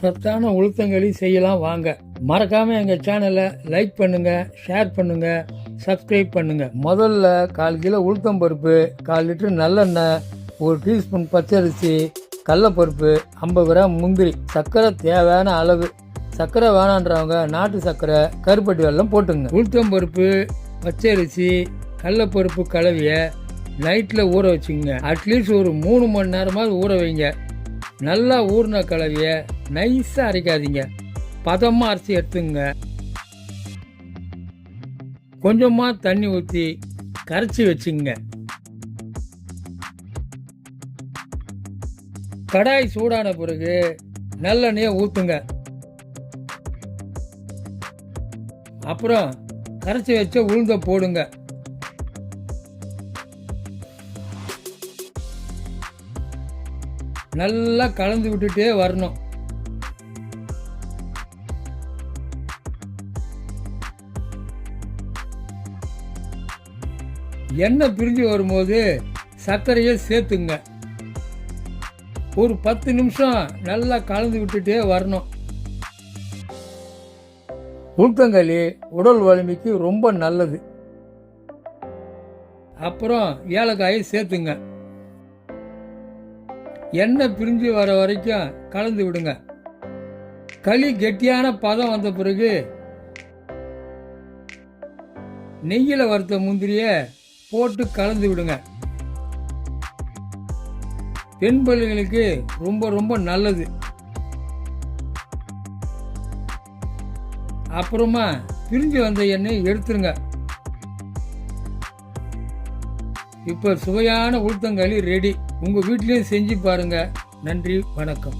சத்தான உளுத்தங்களி செய்யலாம் வாங்க. மறக்காம எங்க சேனலை லைக் பண்ணுங்க, ஷேர் பண்ணுங்க, சப்ஸ்கிரைப் பண்ணுங்க. முதல்ல 1/4 கிலோ உளுத்தம் பருப்பு, 1/4 லிட்டர் நல்லெண்ணெய், 1 டீஸ்பூன் பச்சரிசி, கடலப்பருப்பு, 50 கிராம் முந்திரி, சர்க்கரை தேவையான அளவு. சர்க்கரை வேணான்றவங்க நாட்டு சர்க்கரை, கருப்பட்டி வெல்லம் போட்டுங்க. உளுத்தம் பருப்பு, பச்சரிசி, கடலப்பருப்பு கலவைய நைட்டில் ஊற வச்சுங்க. அட்லீஸ்ட் ஒரு 3 மணி நேரமாவது ஊற வைங்க. நல்லா ஊறின கலவையை நைஸாக அரைக்காதீங்க, பதமாக அரைச்சி எடுத்துங்க. கொஞ்சமாக தண்ணி ஊற்றி கரைச்சி வச்சுங்க. கடாய் சூடான பிறகு நல்லெண்ணெயை ஊற்றுங்க. அப்புறம் கரைச்சி வச்ச உளுந்த போடுங்க. நல்லா கலந்து விட்டுட்டே வரணும். எண்ணெய் பிரிஞ்சு வரும்போது சர்க்கரையை சேர்த்துங்க. ஒரு 10 நிமிஷம் நல்லா கலந்து விட்டுட்டே வரணும். உளுத்தங்களி உடல் வலிமைக்கு ரொம்ப நல்லது. அப்புறம் ஏலக்காயை சேர்த்துங்க. எண்ணெய் பிரிஞ்சு வர வரைக்கும் கலந்து விடுங்க. களி கெட்டியான பதம் வந்த பிறகு நெய்யில வறுத்த முந்திரிய போட்டு கலந்து விடுங்க. பெண் பிள்ளைகளுக்கு ரொம்ப ரொம்ப நல்லது. அப்புறமா பிரிஞ்சு வந்த எண்ணெய் எடுத்துருங்க. இப்ப சுவையான உளுத்தங்களி ரெடி. உங்க வீட்லயும் செஞ்சு பாருங்க. நன்றி, வணக்கம்.